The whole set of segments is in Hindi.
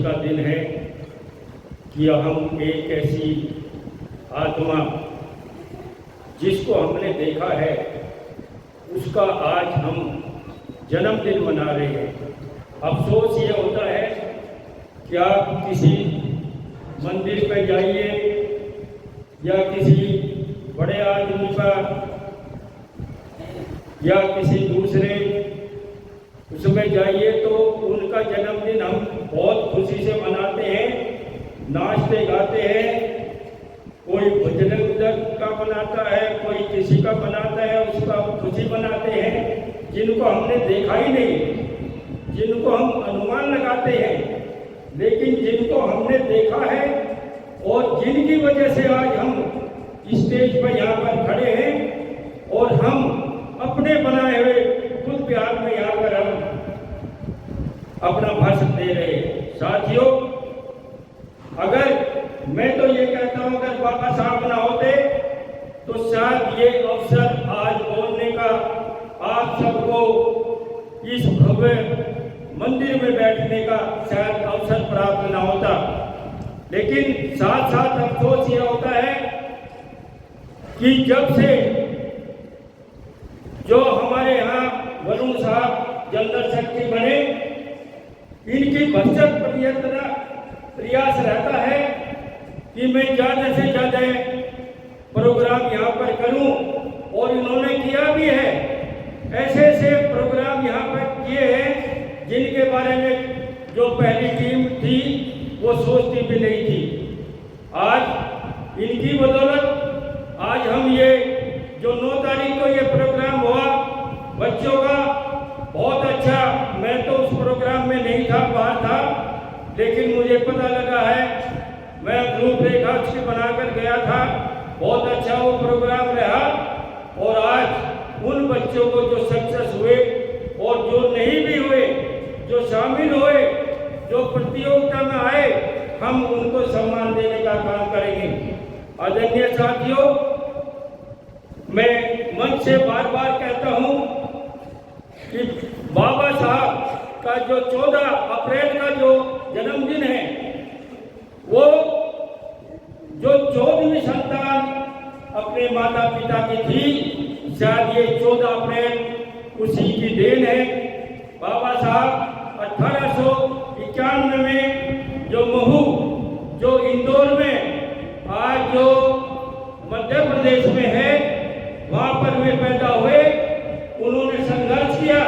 का दिन है कि हम एक ऐसी आत्मा जिसको हमने देखा है उसका आज हम जन्मदिन मना रहे हैं। अफसोस ये होता है कि आप किसी मंदिर पर जाइए या किसी बड़े आदमी पर या किसी दूसरे उसमें जाइए तो उनका जन्मदिन हम बहुत खुशी से मनाते हैं, नाचते गाते हैं। कोई भजन का मनाता है, कोई किसी का मनाता है, उसका खुशी मनाते हैं। जिनको हमने देखा ही नहीं, जिनको हम अनुमान लगाते हैं, लेकिन जिनको हमने देखा है और जिनकी वजह से आज हम स्टेज पर यहाँ पर खड़े हैं और हम अपने बनाए हुए खुद प्यार में यहाँ पर हम अपना भाषण दे रहे हैं। साथियों, अगर मैं तो ये कहता हूँ अगर बाबा साहब ना होते तो शायद ये अवसर आज बोलने का आप सबको इस भव्य मंदिर में बैठने का शायद अवसर प्राप्त ना होता। लेकिन साथ साथ अफसोस ये होता है कि जब से जो हमारे यहाँ वरुण साहब जनरल सेक्रेटरी बने, इनकी भरसक प्रयास रहता है कि मैं ज़्यादा से ज़्यादा प्रोग्राम यहाँ पर करूं और इन्होंने किया भी है। ऐसे ऐसे प्रोग्राम यहाँ पर किए हैं जिनके बारे में जो पहली टीम थी वो सोचती भी नहीं थी। आज इनकी बदौलत आज हम ये जो 9 तारीख को ये प्रोग्राम हुआ बच्चों का, बहुत अच्छा। मैं तो उस प्रोग्राम में नहीं था, बाहर था, लेकिन मुझे पता लगा है, मैं रूपरेखा उसकी बनाकर गया था। बहुत अच्छा वो प्रोग्राम रहा और आज उन बच्चों को जो सक्सेस हुए और जो नहीं भी हुए, जो शामिल हुए, जो प्रतियोगिता में आए, हम उनको सम्मान देने का काम करेंगे। आदरणीय साथियों, मैं मंच से बार बार कहता हूं कि बाबा साहब का जो 14 अप्रैल का जो जन्मदिन है, वो जो 14वीं संतान अपने माता पिता की थी, शायद ये 14 अप्रैल उसी की देन है। बाबा साहब 1891 में जो महू, जो इंदौर में आज जो मध्य प्रदेश में है, वहाँ पर वे पैदा हुए। उन्होंने संघर्ष किया।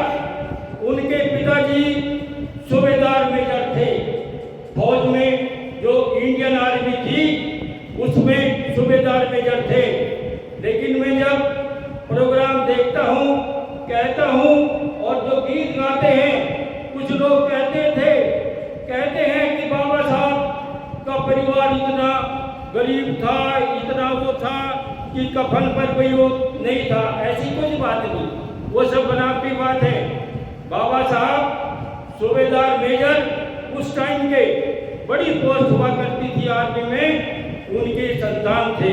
उनके पिताजी सूबेदार मेजर थे, फौज में जो इंडियन आर्मी थी उसमें सूबेदार मेजर थे। लेकिन मैं जब प्रोग्राम देखता हूँ, कहता हूँ और जो गीत गाते हैं, कुछ लोग कहते हैं कि बाबा साहब का परिवार इतना गरीब था, इतना वो था कि कफन पर कोई वो नहीं था। ऐसी कोई बात नहीं, वो सब बनावटी बात है। बाबा साहब सूबेदार मेजर उस टाइम के बड़ी पोस्ट हुआ करती थी आर्मी में, उनके संतान थे।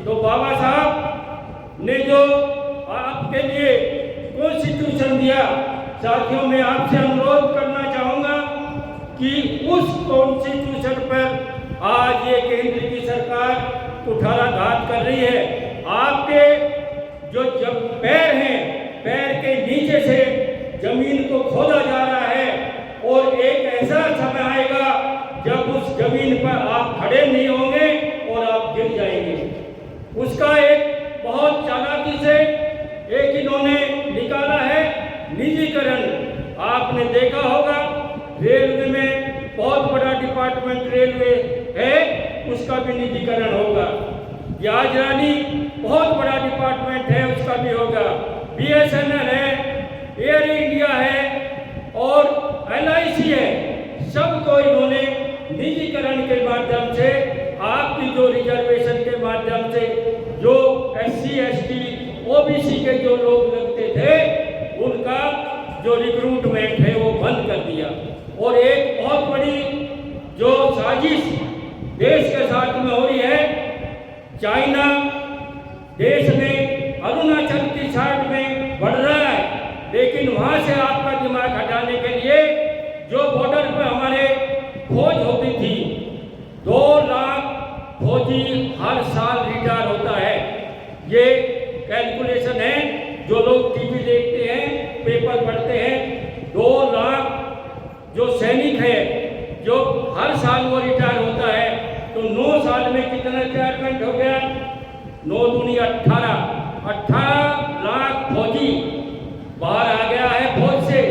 तो बाबा साहब ने जो आपके लिए कॉन्स्टिट्यूशन दिया, साथियों मैं आपसे अनुरोध करना चाहूँगा कि उस कॉन्स्टिट्यूशन पर आज ये केंद्र की सरकार कुठाराघात कर रही है। आपके जो जब पैर हैं, पैर के नीचे से जमीन को खोदा जा रहा है और एक ऐसा समय आएगा जब उस जमीन पर आप खड़े नहीं होंगे और आप गिर जाएंगे। उसका एक बहुत चालाकी से एक इन्होंने निकाला है निजीकरण। आपने देखा होगा रेलवे में बहुत बड़ा डिपार्टमेंट रेलवे है, उसका भी निजीकरण होगा। याज रानी बहुत बड़ा डिपार्टमेंट है, उसका भी होगा। BSNL है, एयर इंडिया है और LIC है, सबको इन्होंने निजीकरण के माध्यम से, आपकी जो रिजर्वेशन के माध्यम से जो SC ST OBC के जो लोग लगते थे, उनका जो रिक्रूटमेंट है वो बंद कर दिया। और एक बहुत बड़ी जो साजिश देश के साथ में हो रही है, चाइना देश में अरुणाचल की साइड में बढ़ रहा है, लेकिन वहां से आपका दिमाग हटाने के लिए जो बॉर्डर पर हमारे फौज कैलकुलेशन है, जो लोग टीवी देखते हैं, पेपर पढ़ते हैं, 2 लाख जो सैनिक है, जो हर साल वो रिटायर होता है, तो 9 साल में कितना रिटायरमेंट हो गया? 9 दूनी 18 लाख फौजी बाहर आ गया है फौज से,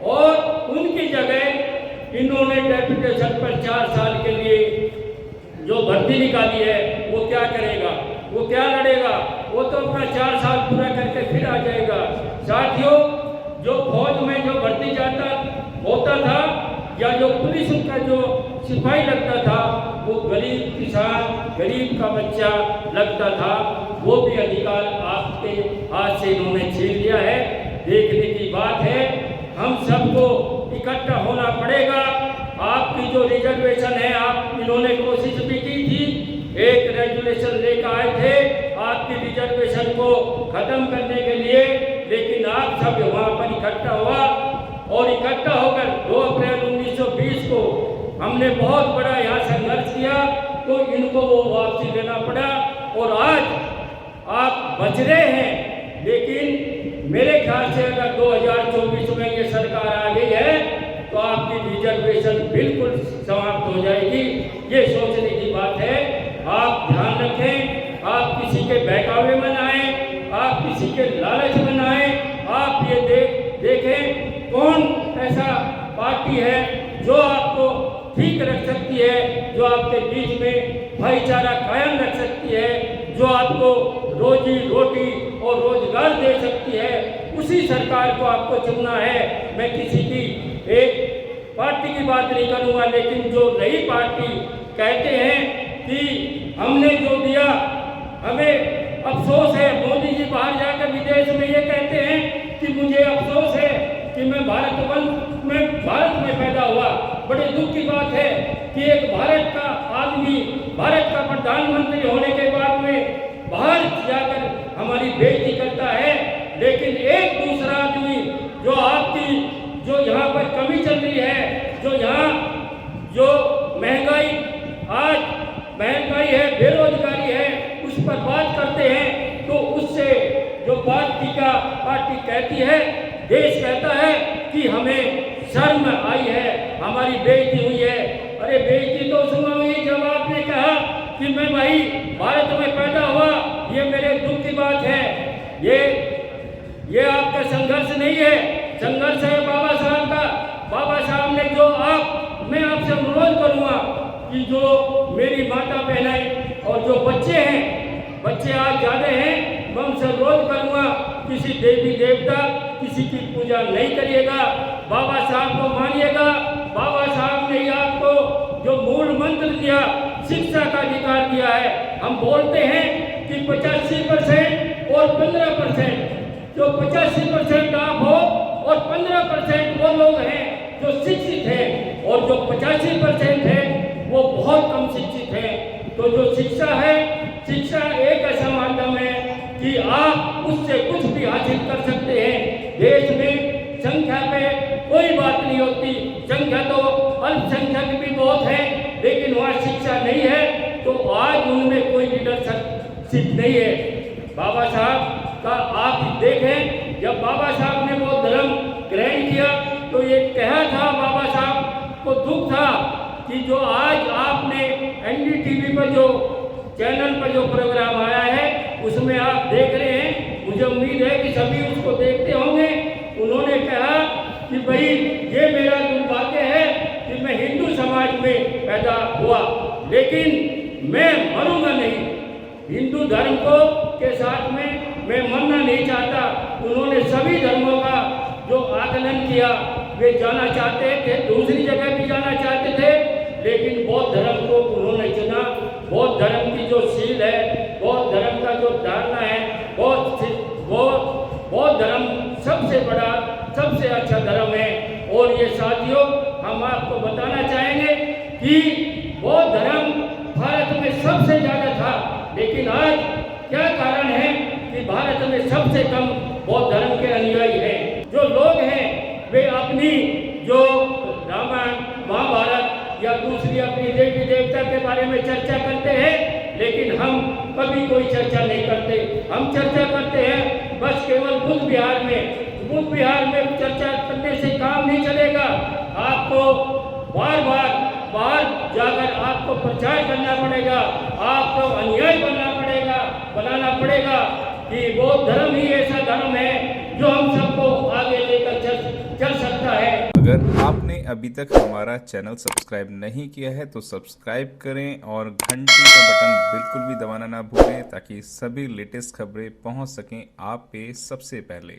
और उनकी जगह इन्होंने डेपुटेशन पर 4 साल के लिए जो भर्ती निकाली है, वो क्या करेगा? वो क्या लड़ेगा? वो तो अपना 4 साल पूरा करके फिर आ जाएगा। साथियों, जो फौज में जो भर्ती जाता होता था या जो पुलिस का जो सिपाही लगता था, वो गरीब किसान, गरीब का बच्चा लगता था। वो भी अधिकार आपके हाथ से इन्होंने छीन लिया है। देखने की बात है, हम सबको इकट्ठा होना पड़ेगा। आपकी जो रिजर्वेशन है, आप इन्होंने कोशिश भी की थी, एक रेजुलेशन लेकर आए थे आपकी रिजर्वेशन को खत्म करने के लिए, लेकिन आप सब वहाँ पर इकट्ठा हुआ और इकट्ठा होकर 2 अप्रैल 1920 को हमने बहुत बड़ा यहाँ संघर्ष किया, तो इनको वो वापसी लेना पड़ा। और आज आप बच रहे हैं, लेकिन मेरे ख्याल से अगर 2024 में ये सरकार आ गई है, तो आपकी रिजर्वेशन बिल्कुल समाप्त हो जाएगी। ये सोचने की बात है। आप ध्यान रखें, आप किसी के बहकावे में ना आए, आप किसी के लालच में ना आए। आप ये देखें कौन ऐसा पार्टी है जो आपको ठीक रख सकती है, जो आपके बीच में भाईचारा कायम रख सकती है, जो आपको रोजी रोटी और रोजगार दे सकती है। उसी सरकार को आपको चुनना है। मैं किसी की एक पार्टी की बात नहीं करूँगा, लेकिन जो नई पार्टी कहते हैं कि हमने जो दिया, हमें अफसोस है। मोदी जी बाहर जाकर विदेश में ये कहते हैं कि मुझे अफसोस है कि मैं भारत में पैदा हुआ। बड़े दुख की बात है कि एक भारत का आदमी, भारत का प्रधानमंत्री होने के बाद में बाहर जाकर हमारी बेइज्जती करता है, लेकिन एक दूसरा आदमी जो आपकी जो यहाँ पर कमी चल रही है, जो यहाँ जो महंगाई है, बेरोजगारी है, उस पर बात करते हैं, तो उससे जो पार्टी कहती है, देश कहता है कि हमें शर्म आई है, हमारी बेइज्जती हुई है। अरे बेइज्जती तो उसमें हुई जब आपने कहा कि मैं भाई भारत में पैदा हुआ। ये मेरे दुख की बात है। ये आपका संघर्ष नहीं है, संघर्ष है बाबा साहब का। बाबा साहब ने जो मैं आपसे अनुरोध करूँगा कि जो मेरी माता बहनें और जो बच्चे हैं, बच्चे आज ज़्यादा हैं, मैं उनसे अनुरोध करूँगा किसी देवी देवता, किसी की पूजा नहीं करिएगा, बाबा साहब को मानिएगा। बाबा साहब ने आपको जो मूल मंत्र दिया, शिक्षा का अधिकार दिया है। हम बोलते हैं कि 85% और 15%, जो 85% आप हो और 15% वो लोग हैं जो शिक्षित हैं, और जो 85% हैं वो बहुत कम शिक्षित हैं। तो जो शिक्षा है, शिक्षा एक ऐसा माध्यम है कि आप उससे कुछ भी हासिल कर सकते हैं। देश में संख्या पे कोई बात नहीं होती, संख्या तो अल्पसंख्यक भी बहुत है, लेकिन वहाँ शिक्षा नहीं है, तो आज उनमें कोई लीडरशिप नहीं है। बाबा साहब का आप देखें, जब बाबा साहब ने वो धर्म ग्रहण किया, तो ये कहा था, बाबा साहब को दुख था कि जो आज आपने NDTV पर जो चैनल पर जो प्रोग्राम आया है, उसमें आप देख रहे हैं, मुझे उम्मीद है कि सभी उसको देखते होंगे। उन्होंने कहा कि भाई ये मेरा दुर्भाग्य है कि मैं हिंदू समाज में पैदा हुआ, लेकिन मैं मरूंगा नहीं। हिंदू धर्म के साथ में मैं मरना नहीं चाहता। उन्होंने सभी धर्मों का जो आकलन किया, वे जाना चाहते थे, दूसरी जगह भी जाना चाहते थे, लेकिन बौद्ध धर्म को उन्होंने चुना। बौद्ध धर्म की जो शील है, बौद्ध धर्म का जो धारणा है, बौद्ध धर्म सबसे बड़ा, सबसे अच्छा धर्म है। और ये साथियों, हम आपको बताना चाहेंगे कि बौद्ध धर्म भारत में सबसे ज़्यादा था, लेकिन आज क्या कारण है कि भारत में सबसे कम बौद्ध धर्म के अनुयायी हैं। जो लोग हैं वे अपनी जो रामायण, महाभारत या दूसरी अपनी देवी देवता के बारे में चर्चा करते हैं, लेकिन हम कभी कोई चर्चा नहीं करते। हम चर्चा करते हैं बस केवल बुद्ध विहार में। बुद्ध विहार में चर्चा करने से काम नहीं चलेगा। आपको बार बार बाहर जाकर आपको प्रचार करना पड़ेगा, आपको अन्याय बनाना पड़ेगा कि बौद्ध धर्म ही ऐसा धर्म है जो हम सबको आगे लेकर चल सकता है। अगर आपने अभी तक हमारा चैनल सब्सक्राइब नहीं किया है तो सब्सक्राइब करें और घंटी का बटन बिल्कुल भी दबाना ना भूलें ताकि सभी लेटेस्ट खबरें पहुंच सकें आप पे सबसे पहले।